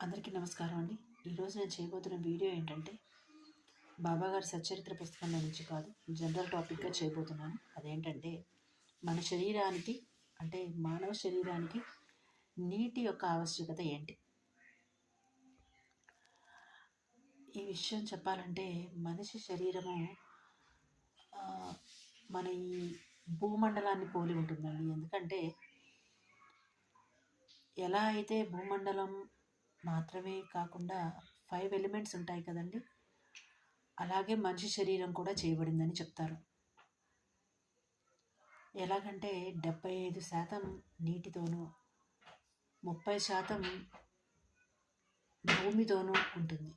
అందరికీ నమస్కారం అండి. ఈరోజు నేను చేయబోతున్న వీడియో ఏంటంటే, బాబాగారి సచ్చరిత్ర పుస్తకంలో నుంచి కాదు, జనరల్ టాపిక్గా చేయబోతున్నాను. అదేంటంటే, మన శరీరానికి అంటే మానవ శరీరానికి నీటి యొక్క ఆవశ్యకత ఏంటి? ఈ విషయం చెప్పాలంటే, మనిషి శరీరము మన ఈ భూమండలాన్ని పోలి ఉంటుందండి. ఎందుకంటే, ఎలా అయితే భూమండలం మాత్రమే కాకుండా 5 ఎలిమెంట్స్ ఉంటాయి కదండి, అలాగే మనిషి శరీరం కూడా చేయబడిందని చెప్తారు. ఎలాగంటే 75% నీటితోనూ 30% భూమితోనూ ఉంటుంది.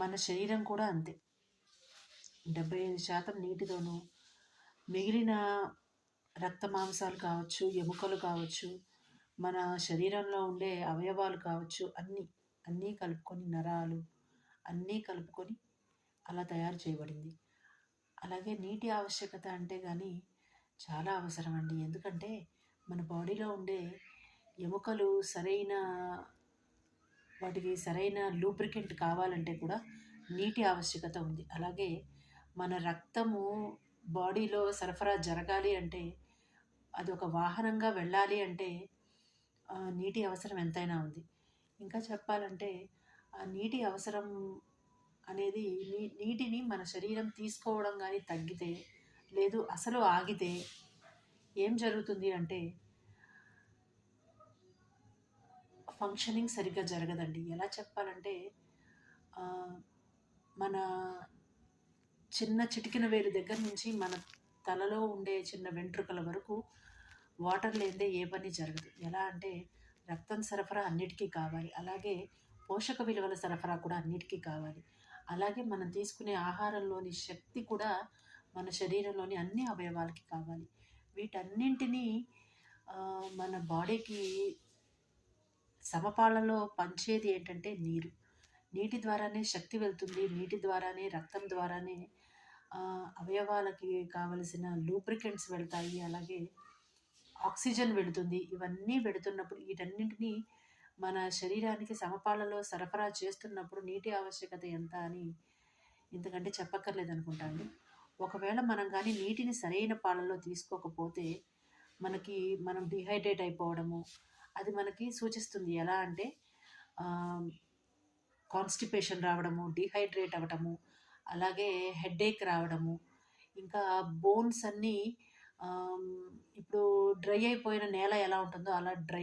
మన శరీరం కూడా అంతే, 75% నీటితోనూ, మిగిలిన రక్త మాంసాలు కావచ్చు, ఎముకలు కావచ్చు, మన శరీరంలో ఉండే అవయవాలు కావచ్చు, అన్నీ కలుపుకొని, నరాలు అన్నీ కలుపుకొని అలా తయారు చేయబడింది. అలాగే నీటి ఆవశ్యకత అంటే కానీ చాలా అవసరం అండి. ఎందుకంటే మన బాడీలో ఉండే ఎముకలు వాటికి సరైన లూబ్రికెంట్ కావాలంటే కూడా నీటి ఆవశ్యకత ఉంది. అలాగే మన రక్తము బాడీలో సరఫరా జరగాలి అంటే, అది ఒక వాహనంగా వెళ్ళాలి అంటే నీటి అవసరం ఎంతైనా ఉంది. ఇంకా చెప్పాలంటే ఆ నీటి అవసరం అనేది నీటిని మన శరీరం తీసుకోవడం కానీ తగ్గితే, లేదు అసలు ఆగితే ఏం జరుగుతుంది అంటే ఫంక్షనింగ్ సరిగ్గా జరగదండి. ఎలా చెప్పాలంటే, మన చిన్న చిటికిన వేలు దగ్గర నుంచి మన తలలో ఉండే చిన్న వెంట్రుకల వరకు వాటర్ లేనిదే ఏ పని జరగదు. ఎలా అంటే రక్తం సరఫరా అన్నిటికీ కావాలి, అలాగే పోషక విలువల సరఫరా కూడా అన్నిటికీ కావాలి. అలాగే మనం తీసుకునే ఆహారంలోని శక్తి కూడా మన శరీరంలోని అన్ని అవయవాలకి కావాలి. వీటన్నింటినీ మన బాడీకి సమపాలలో పంచేది ఏంటంటే నీరు. నీటి ద్వారానే శక్తి వెళ్తుంది, నీటి ద్వారానే, రక్తం ద్వారానే అవయవాలకి కావలసిన లూబ్రికెంట్స్ వెళ్తాయి, అలాగే ఆక్సిజన్ వెళుతుంది. ఇవన్నీ వెళుతున్నప్పుడు, వీటన్నింటినీ మన శరీరానికి సమపాలలో సరఫరా చేస్తున్నప్పుడు నీటి ఆవశ్యకత ఎంత అని ఇంతకంటే చెప్పక్కర్లేదు అనుకుంటాను. ఒకవేళ మనం కానీ నీటిని సరైన పాలలో తీసుకోకపోతే మనం డిహైడ్రేట్ అయిపోవడము అది మనకి సూచిస్తుంది. ఎలా అంటే కాన్స్టిపేషన్ రావడము, డిహైడ్రేట్ అవ్వడము, అలాగే హెడేక్ రావడము, ఇంకా బోన్స్ అన్నీ ఇప్పుడు డ్రై అయిపోయిన నేల ఎలా ఉంటుందో అలా డ్రై